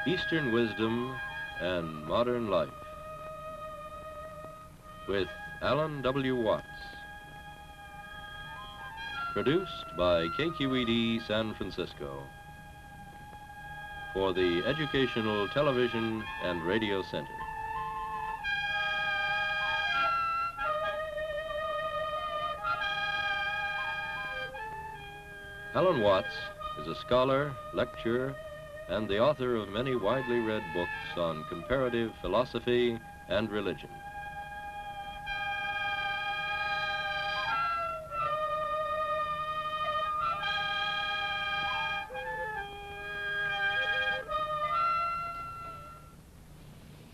Eastern Wisdom and Modern Life with Alan W. Watts. Produced by KQED San Francisco for the Educational Television and Radio Center. Alan Watts is a scholar, lecturer, and the author of many widely read books on comparative philosophy and religion.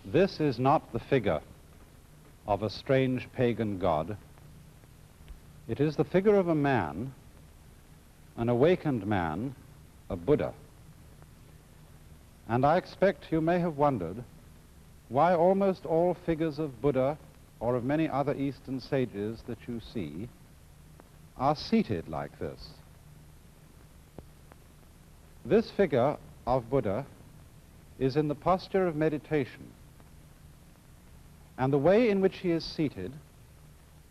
This is not the figure of a strange pagan god. It is the figure of a man, an awakened man, a Buddha. And I expect you may have wondered why almost all figures of Buddha or of many other Eastern sages that you see are seated like this. This figure of Buddha is in the posture of meditation, and the way in which he is seated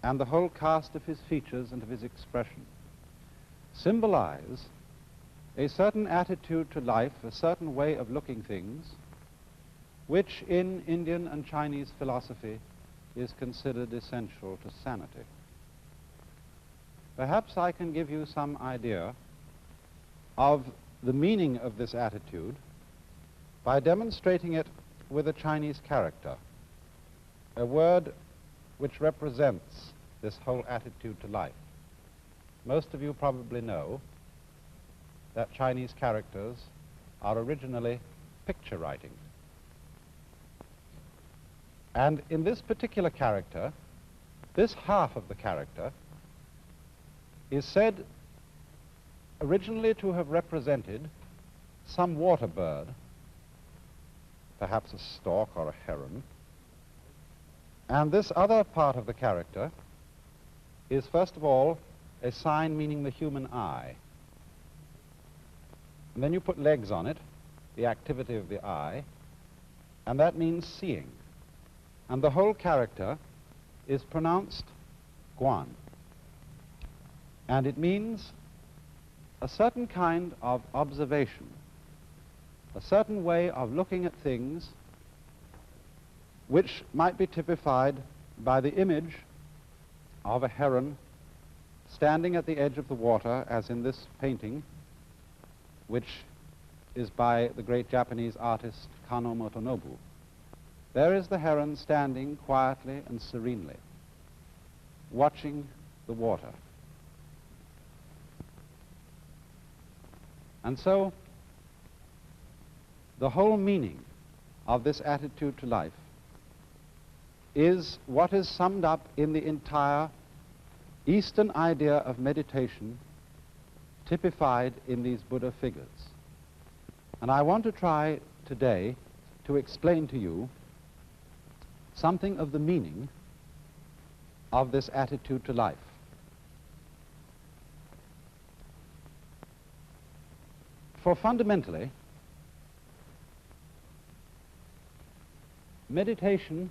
and the whole cast of his features and of his expression symbolize a certain attitude to life, a certain way of looking things, which in Indian and Chinese philosophy is considered essential to sanity. Perhaps I can give you some idea of the meaning of this attitude by demonstrating it with a Chinese character, a word which represents this whole attitude to life. Most of you probably know that Chinese characters are originally picture writing. And in this particular character, this half of the character is said originally to have represented some water bird, perhaps a stork or a heron. And this other part of the character is, first of all, a sign meaning the human eye. And then you put legs on it, the activity of the eye, and that means seeing. And the whole character is pronounced guan. And it means a certain kind of observation, a certain way of looking at things which might be typified by the image of a heron standing at the edge of the water, as in this painting, which is by the great Japanese artist Kano Motonobu. There is the heron standing quietly and serenely, watching the water. And so, the whole meaning of this attitude to life is what is summed up in the entire Eastern idea of meditation typified in these Buddha figures. And I want to try today to explain to you something of the meaning of this attitude to life. For fundamentally, meditation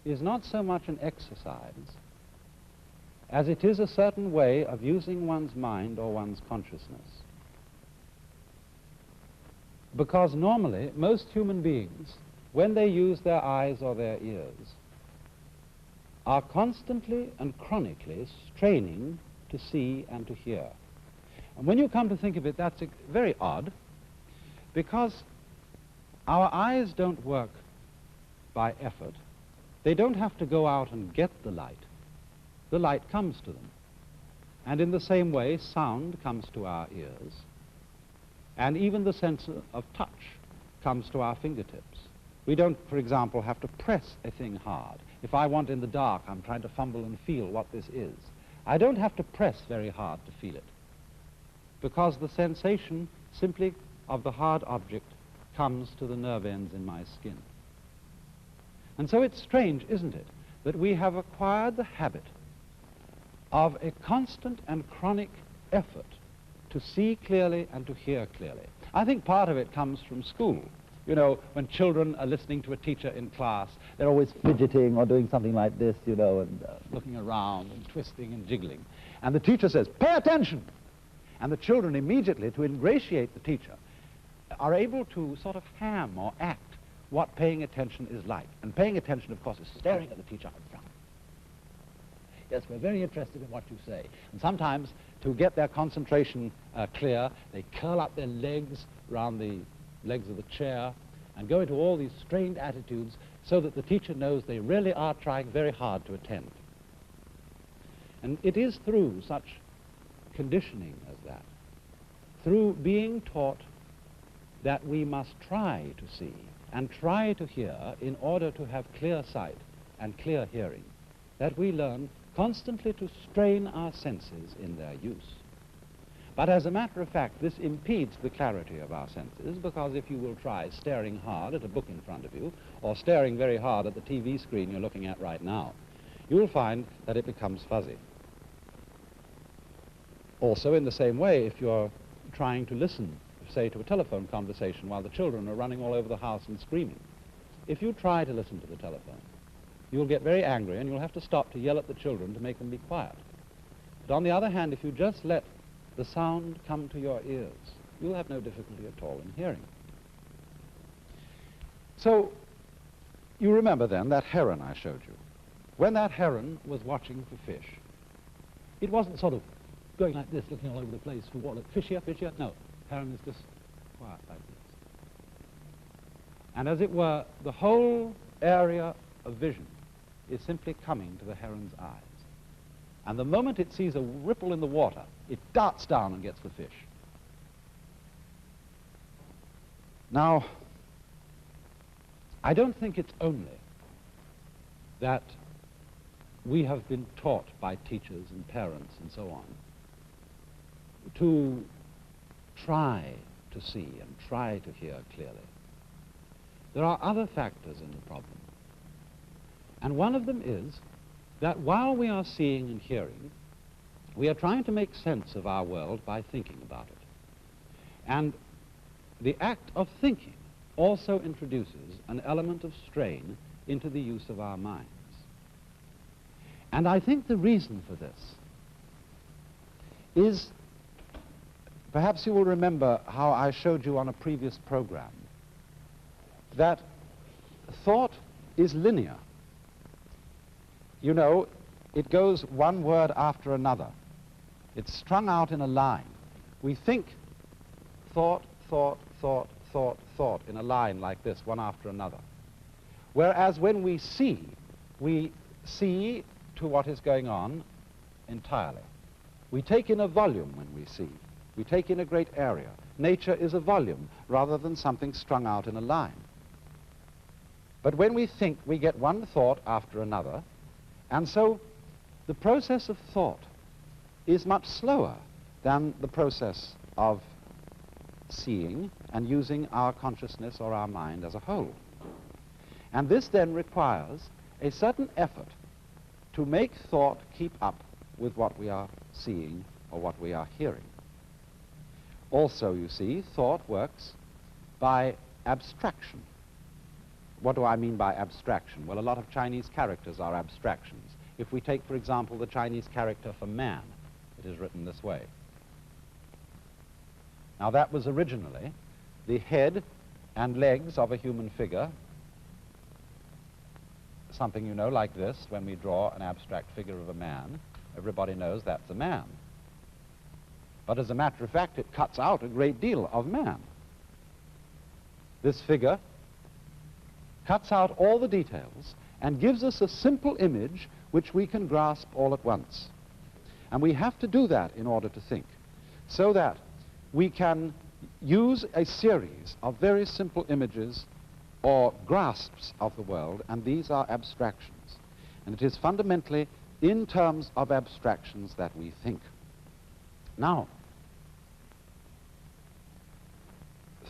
is not so much an exercise as it is a certain way of using one's mind or one's consciousness. Because normally, most human beings, when they use their eyes or their ears, are constantly and chronically straining to see and to hear. And when you come to think of it, that's very odd, because our eyes don't work by effort. They don't have to go out and get the light. The light comes to them. And in the same way, sound comes to our ears, and even the sense of touch comes to our fingertips. We don't, for example, have to press a thing hard. If I want in the dark, I'm trying to fumble and feel what this is. I don't have to press very hard to feel it, because the sensation simply of the hard object comes to the nerve ends in my skin. And so it's strange, isn't it, that we have acquired the habit of a constant and chronic effort to see clearly and to hear clearly. I think part of it comes from school. You know, when children are listening to a teacher in class, they're always fidgeting or doing something like this, you know, and looking around and twisting and jiggling. And the teacher says, "Pay attention!" And the children immediately, to ingratiate the teacher, are able to sort of ham or act what paying attention is like. And paying attention, of course, is staring at the teacher in front. Yes, we're very interested in what you say. And sometimes, to get their concentration clear, they curl up their legs around the legs of the chair and go into all these strained attitudes so that the teacher knows they really are trying very hard to attend. And it is through such conditioning as that, through being taught that we must try to see and try to hear in order to have clear sight and clear hearing, that we learn constantly to strain our senses in their use. But as a matter of fact, this impedes the clarity of our senses, because if you will try staring hard at a book in front of you, or staring very hard at the TV screen you're looking at right now, you will find that it becomes fuzzy. Also, in the same way, if you're trying to listen, say, to a telephone conversation while the children are running all over the house and screaming, if you try to listen to the telephone, you'll get very angry and you'll have to stop to yell at the children to make them be quiet. But on the other hand, if you just let the sound come to your ears, you'll have no difficulty at all in hearing. So, you remember then that heron I showed you. When that heron was watching for fish, it wasn't sort of going like this, looking all over the place for what, fish here, fish here. No, heron is just quiet like this. And as it were, the whole area of vision is simply coming to the heron's eyes. And the moment it sees a ripple in the water, it darts down and gets the fish. Now, I don't think it's only that we have been taught by teachers and parents and so on to try to see and try to hear clearly. There are other factors in the problem. And one of them is that while we are seeing and hearing, we are trying to make sense of our world by thinking about it. And the act of thinking also introduces an element of strain into the use of our minds. And I think the reason for this is, perhaps you will remember how I showed you on a previous program, that thought is linear. You know, it goes one word after another. It's strung out in a line. We think thought, thought, thought, thought, thought in a line like this, one after another. Whereas when we see to what is going on entirely. We take in a volume when we see. We take in a great area. Nature is a volume rather than something strung out in a line. But when we think, we get one thought after another, and so the process of thought is much slower than the process of seeing and using our consciousness or our mind as a whole. And this then requires a certain effort to make thought keep up with what we are seeing or what we are hearing. Also, you see, thought works by abstraction. What do I mean by abstraction? Well, a lot of Chinese characters are abstractions. If we take, for example, the Chinese character for man, it is written this way. Now, that was originally the head and legs of a human figure, something, you know, like this. When we draw an abstract figure of a man, everybody knows that's a man. But as a matter of fact, it cuts out a great deal of man. This figure cuts out all the details and gives us a simple image which we can grasp all at once. And we have to do that in order to think, so that we can use a series of very simple images or grasps of the world, and these are abstractions. And it is fundamentally in terms of abstractions that we think. Now,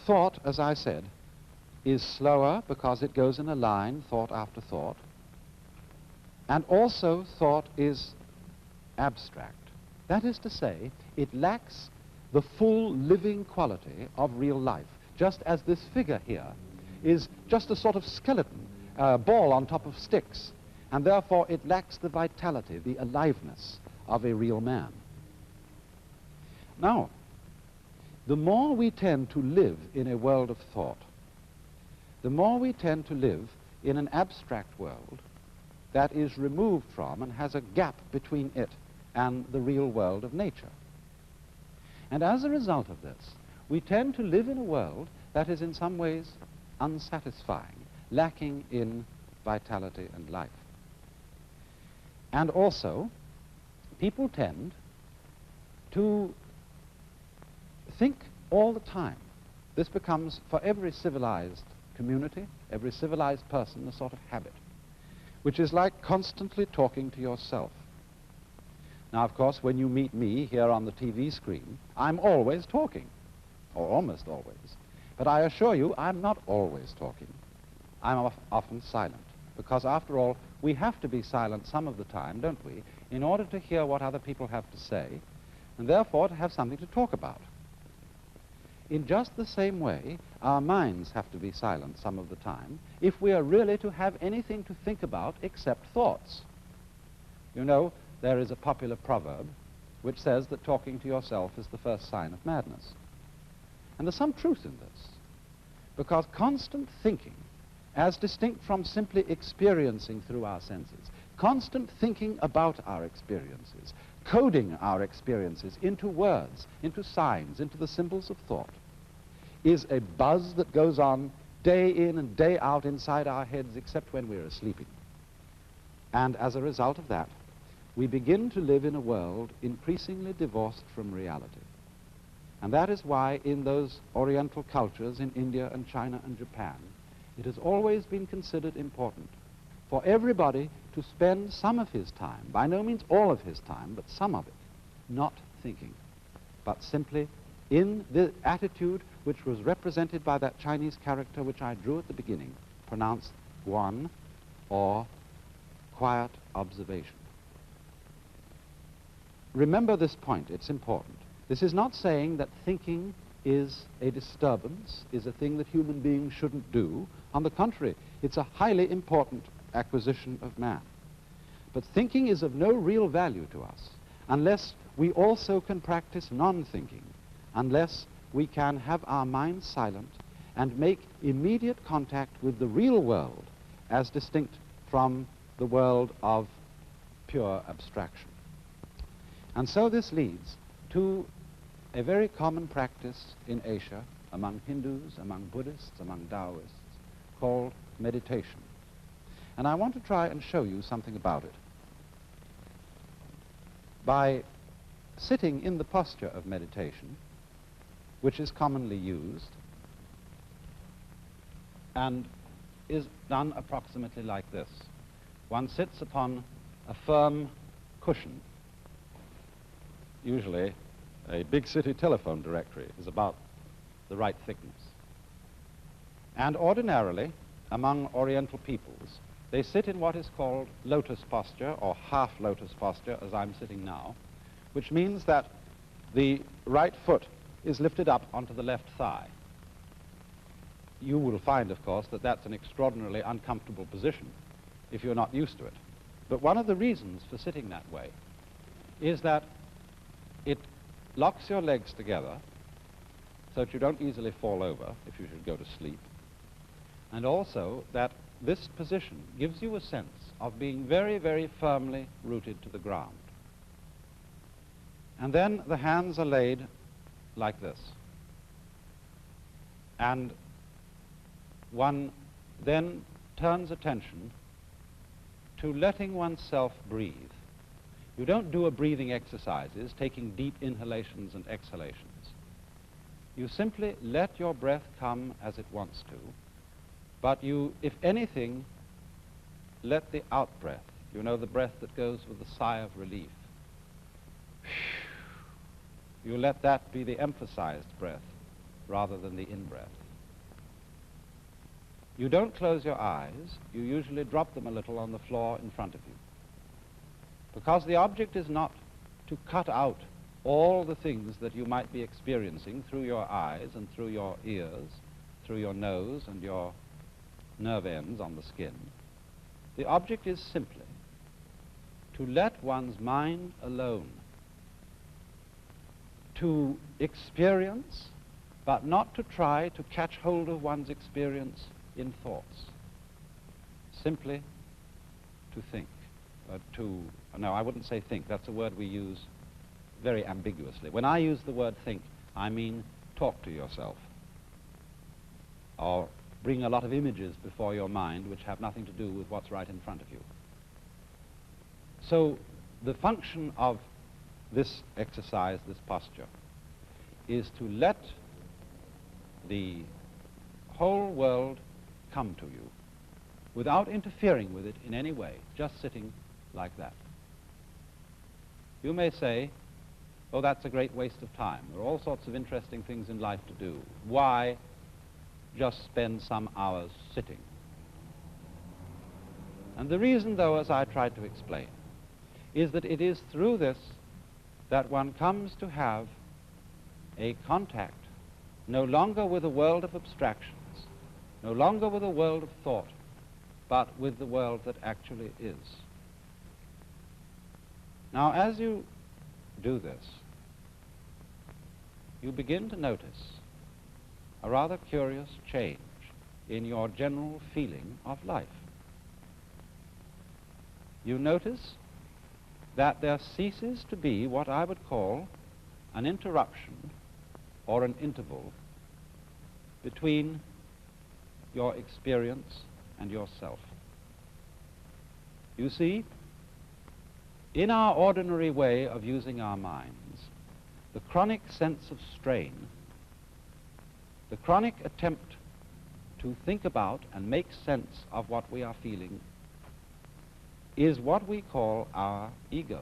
thought, as I said, is slower because it goes in a line, thought after thought, and also thought is abstract. That is to say, it lacks the full living quality of real life, just as this figure here is just a sort of skeleton, ball on top of sticks, and therefore it lacks the vitality, the aliveness of a real man. Now, the more we tend to live in a world of thought, the more we tend to live in an abstract world that is removed from and has a gap between it and the real world of nature. And as a result of this, we tend to live in a world that is in some ways unsatisfying, lacking in vitality and life. And also, people tend to think all the time. This becomes, for every civilized community, every civilized person, a sort of habit, which is like constantly talking to yourself. Now, of course, when you meet me here on the TV screen, I'm always talking, or almost always. But I assure you, I'm not always talking. I'm often silent, because after all, we have to be silent some of the time, don't we, in order to hear what other people have to say, and therefore to have something to talk about. In just the same way, our minds have to be silent some of the time if we are really to have anything to think about except thoughts. You know, there is a popular proverb which says that talking to yourself is the first sign of madness. And there's some truth in this, because constant thinking, as distinct from simply experiencing through our senses, constant thinking about our experiences, coding our experiences into words, into signs, into the symbols of thought, is a buzz that goes on day in and day out inside our heads except when we're sleeping. And as a result of that, we begin to live in a world increasingly divorced from reality. And that is why in those Oriental cultures in India and China and Japan, it has always been considered important for everybody to spend some of his time, by no means all of his time, but some of it, not thinking, but simply in the attitude which was represented by that Chinese character which I drew at the beginning, pronounced guan, or quiet observation. Remember this point, it's important. This is not saying that thinking is a disturbance, is a thing that human beings shouldn't do. On the contrary, it's a highly important acquisition of man. But thinking is of no real value to us unless we also can practice non-thinking, unless we can have our minds silent and make immediate contact with the real world as distinct from the world of pure abstraction. And so this leads to a very common practice in Asia among Hindus, among Buddhists, among Taoists, called meditation. And I want to try and show you something about it. By sitting in the posture of meditation, which is commonly used and is done approximately like this. One sits upon a firm cushion. Usually a big city telephone directory is about the right thickness. And ordinarily, among Oriental peoples, they sit in what is called lotus posture, or half lotus posture, as I'm sitting now, which means that the right foot is lifted up onto the left thigh. You will find, of course, that that's an extraordinarily uncomfortable position if you're not used to it. But one of the reasons for sitting that way is that it locks your legs together so that you don't easily fall over if you should go to sleep, and also that this position gives you a sense of being very, very firmly rooted to the ground. And then the hands are laid like this. And one then turns attention to letting oneself breathe. You don't do a breathing exercises, taking deep inhalations and exhalations. You simply let your breath come as it wants to, but you, if anything, let the out-breath, you know, the breath that goes with a sigh of relief, you let that be the emphasized breath rather than the in-breath. You don't close your eyes. You usually drop them a little on the floor in front of you, because the object is not to cut out all the things that you might be experiencing through your eyes and through your ears, through your nose and your nerve ends on the skin. The object is simply to let one's mind alone, to experience, but not to try to catch hold of one's experience in thoughts. Simply to think. No, I wouldn't say think. That's a word we use very ambiguously. When I use the word think, I mean talk to yourself, or bring a lot of images before your mind which have nothing to do with what's right in front of you. So the function of this exercise, this posture, is to let the whole world come to you without interfering with it in any way, just sitting like that. You may say, oh, that's a great waste of time. There are all sorts of interesting things in life to do. Why just spend some hours sitting? And the reason, though, as I tried to explain, is that it is through this that one comes to have a contact no longer with a world of abstractions, no longer with a world of thought, but with the world that actually is. Now, as you do this, you begin to notice a rather curious change in your general feeling of life. You notice that there ceases to be what I would call an interruption or an interval between your experience and yourself. You see, in our ordinary way of using our minds, the chronic sense of strain, the chronic attempt to think about and make sense of what we are feeling, is what we call our ego.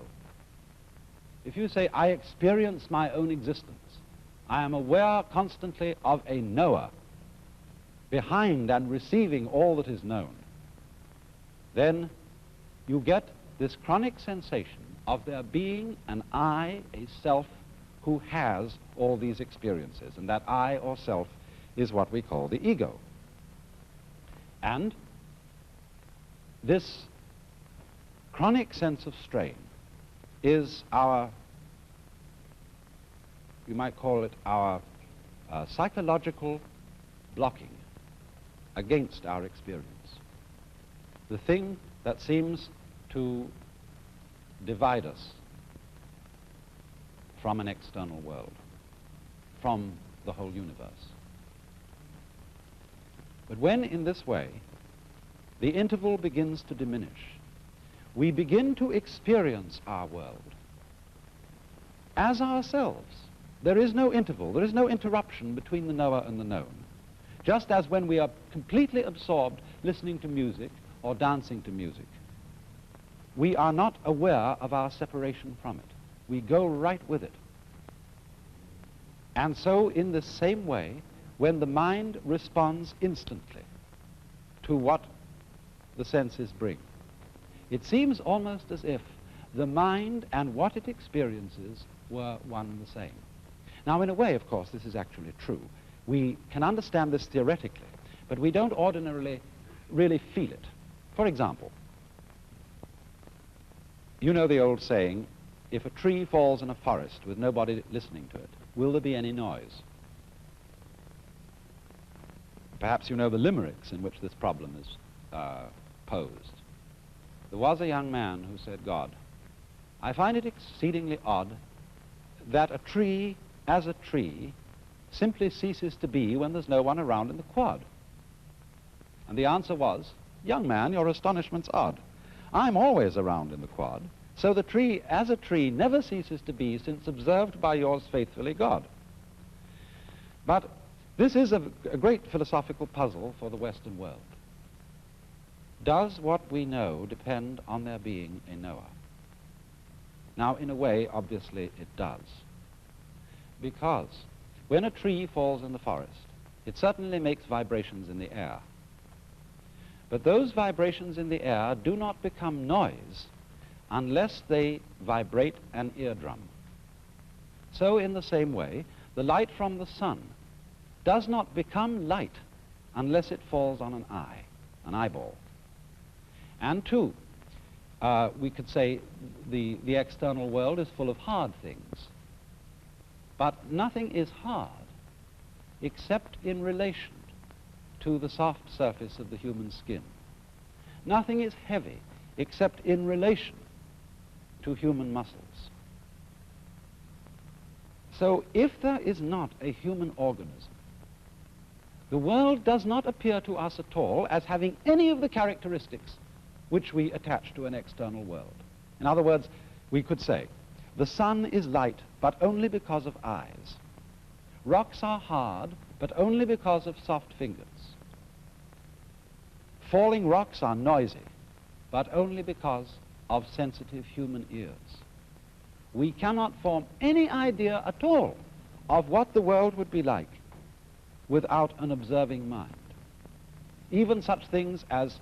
If you say, I experience my own existence, I am aware constantly of a knower behind and receiving all that is known, then you get this chronic sensation of there being an I, a self, who has all these experiences, and that I or self is what we call the ego. And this chronic sense of strain is our, you might call it our psychological blocking against our experience. The thing that seems to divide us from an external world, from the whole universe. But when in this way the interval begins to diminish, we begin to experience our world as ourselves. There is no interval, there is no interruption between the knower and the known. Just as when we are completely absorbed listening to music or dancing to music, we are not aware of our separation from it. We go right with it. And so in the same way, when the mind responds instantly to what the senses bring, it seems almost as if the mind and what it experiences were one and the same. Now, in a way, of course, this is actually true. We can understand this theoretically, but we don't ordinarily really feel it. For example, you know the old saying, if a tree falls in a forest with nobody listening to it, will there be any noise? Perhaps you know the limericks in which this problem is posed. There was a young man who said, God, I find it exceedingly odd that a tree, as a tree, simply ceases to be when there's no one around in the quad. And the answer was, young man, your astonishment's odd. I'm always around in the quad, so the tree, as a tree, never ceases to be since observed by yours faithfully, God. But this is a great philosophical puzzle for the Western world. Does what we know depend on there being a knower? Now, in a way, obviously, it does. Because when a tree falls in the forest, it certainly makes vibrations in the air. But those vibrations in the air do not become noise unless they vibrate an eardrum. So in the same way, the light from the sun does not become light unless it falls on an eye. an eyeball. And two, we could say the external world is full of hard things. But nothing is hard except in relation to the soft surface of the human skin. Nothing is heavy except in relation to human muscles. So if there is not a human organism, the world does not appear to us at all as having any of the characteristics which we attach to an external world. In other words, we could say, the sun is light, but only because of eyes. Rocks are hard, but only because of soft fingers. Falling rocks are noisy, but only because of sensitive human ears. We cannot form any idea at all of what the world would be like without an observing mind. Even such things as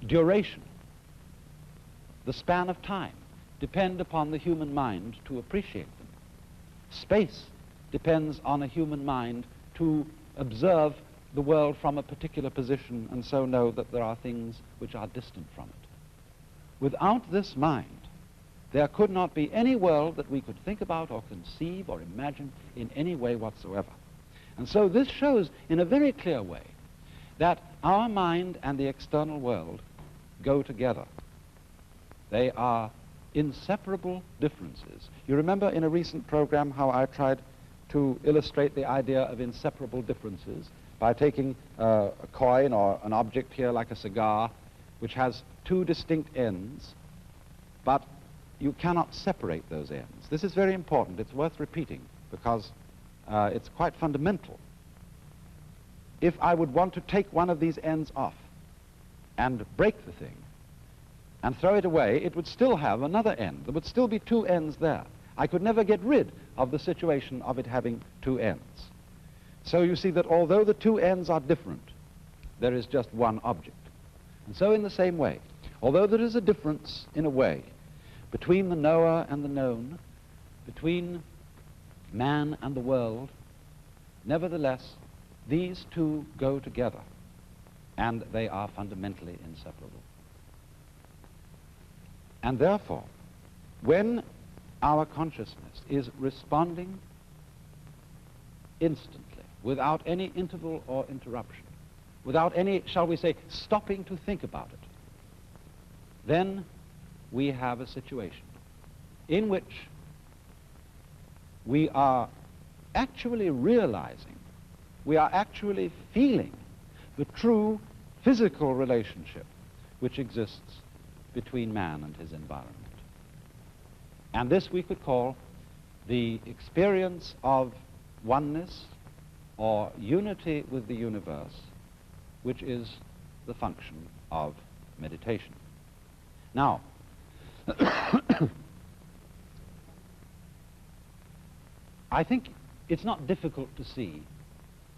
duration, the span of time, depend upon the human mind to appreciate them. Space depends on a human mind to observe the world from a particular position and so know that there are things which are distant from it. Without this mind, there could not be any world that we could think about or conceive or imagine in any way whatsoever. And so this shows in a very clear way that our mind and the external world go together. They are inseparable differences. You remember in a recent program how I tried to illustrate the idea of inseparable differences by taking a coin or an object here like a cigar, which has two distinct ends, but you cannot separate those ends. This is very important. It's worth repeating because it's quite fundamental. If I would want to take one of these ends off and break the thing and throw it away, it would still have another end. There would still be two ends there. I could never get rid of the situation of it having two ends. So you see that although the two ends are different, there is just one object. And so in the same way, although there is a difference in a way between the knower and the known, between man and the world, nevertheless, these two go together, and they are fundamentally inseparable. And therefore, when our consciousness is responding instantly, without any interval or interruption, without any, shall we say, stopping to think about it, then we have a situation in which we are actually realizing, we are actually feeling the true physical relationship which exists between man and his environment. And this we could call the experience of oneness or unity with the universe, which is the function of meditation. Now, I think it's not difficult to see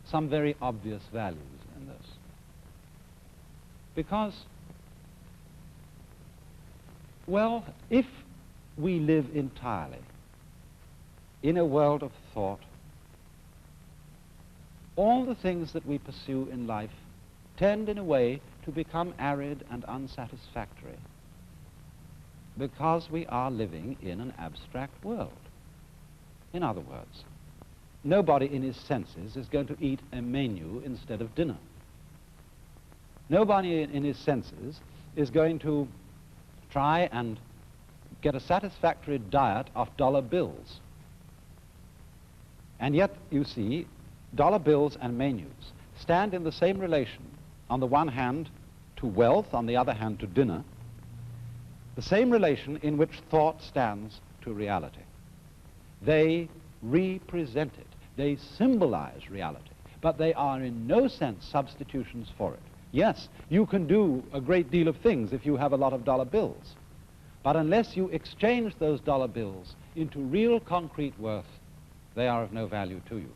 some very obvious values in this. Because, well, if we live entirely in a world of thought, all the things that we pursue in life tend in a way to become arid and unsatisfactory because we are living in an abstract world. In other words, nobody in his senses is going to eat a menu instead of dinner. Nobody in his senses is going to try and get a satisfactory diet off dollar bills. And yet, you see, dollar bills and menus stand in the same relation, on the one hand to wealth, on the other hand to dinner, the same relation in which thought stands to reality. They represent it. They symbolize reality, but they are in no sense substitutions for it. Yes, you can do a great deal of things if you have a lot of dollar bills, but unless you exchange those dollar bills into real concrete worth, they are of no value to you.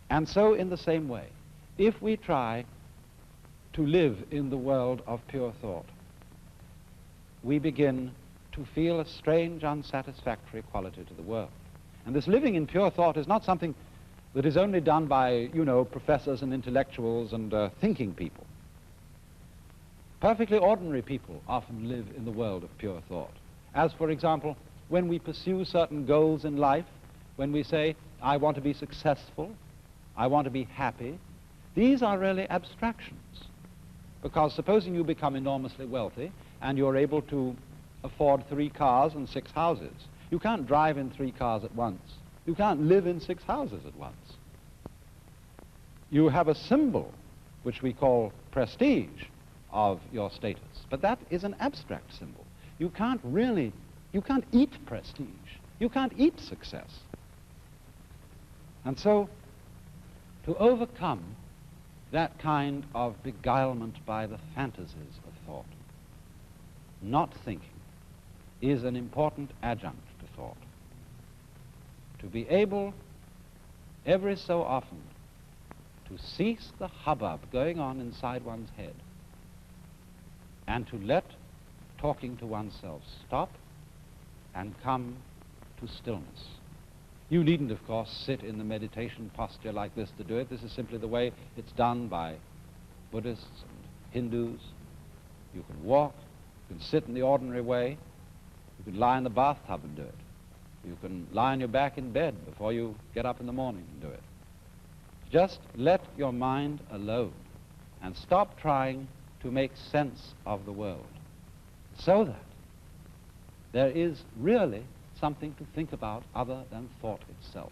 And so in the same way, if we try to live in the world of pure thought, we begin to feel a strange, unsatisfactory quality to the world. And this living in pure thought is not something that is only done by, you know, professors and intellectuals and thinking people. Perfectly ordinary people often live in the world of pure thought. As, for example, when we pursue certain goals in life, when we say, I want to be successful, I want to be happy, these are really abstractions. Because supposing you become enormously wealthy and you're able to afford 3 cars and 6 houses, you can't drive in 3 cars at once. You can't live in 6 houses at once. You have a symbol, which we call prestige, of your status. But that is an abstract symbol. You can't eat prestige. You can't eat success. And so, to overcome that kind of beguilement by the fantasies of thought, not thinking is an important adjunct to thought. To be able, every so often, to cease the hubbub going on inside one's head and to let talking to oneself stop and come to stillness. You needn't, of course, sit in the meditation posture like this to do it. This is simply the way it's done by Buddhists and Hindus. You can walk, you can sit in the ordinary way, you can lie in the bathtub and do it. You can lie on your back in bed before you get up in the morning and do it. Just let your mind alone and stop trying to make sense of the world, so that there is really something to think about other than thought itself.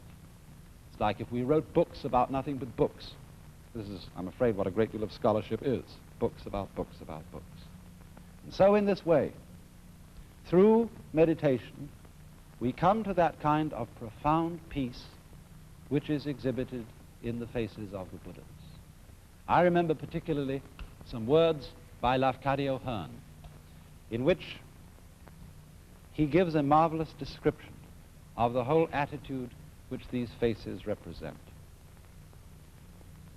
It's like if we wrote books about nothing but books. This is, I'm afraid, what a great deal of scholarship is. Books about books about books. And so in this way, through meditation, we come to that kind of profound peace which is exhibited in the faces of the Buddhas. I remember particularly some words by Lafcadio Hearn, in which he gives a marvelous description of the whole attitude which these faces represent.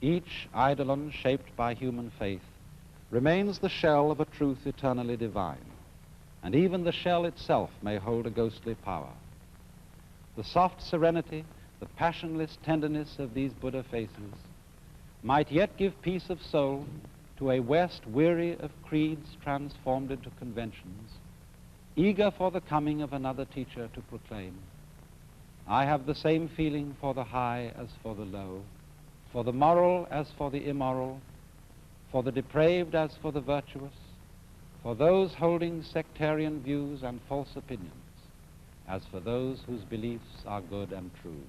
Each eidolon shaped by human faith remains the shell of a truth eternally divine, and even the shell itself may hold a ghostly power. The soft serenity, the passionless tenderness of these Buddha faces might yet give peace of soul to a West weary of creeds transformed into conventions, eager for the coming of another teacher to proclaim, I have the same feeling for the high as for the low, for the moral as for the immoral, for the depraved as for the virtuous, for those holding sectarian views and false opinions, as for those whose beliefs are good and true.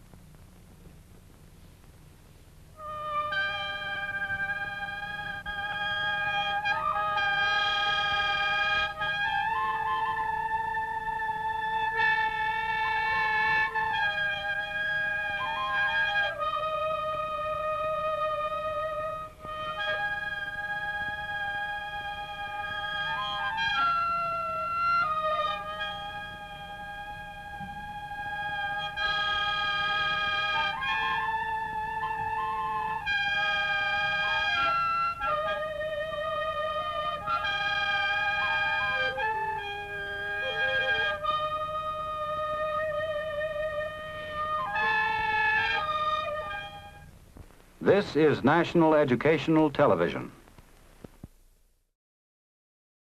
This is National Educational Television.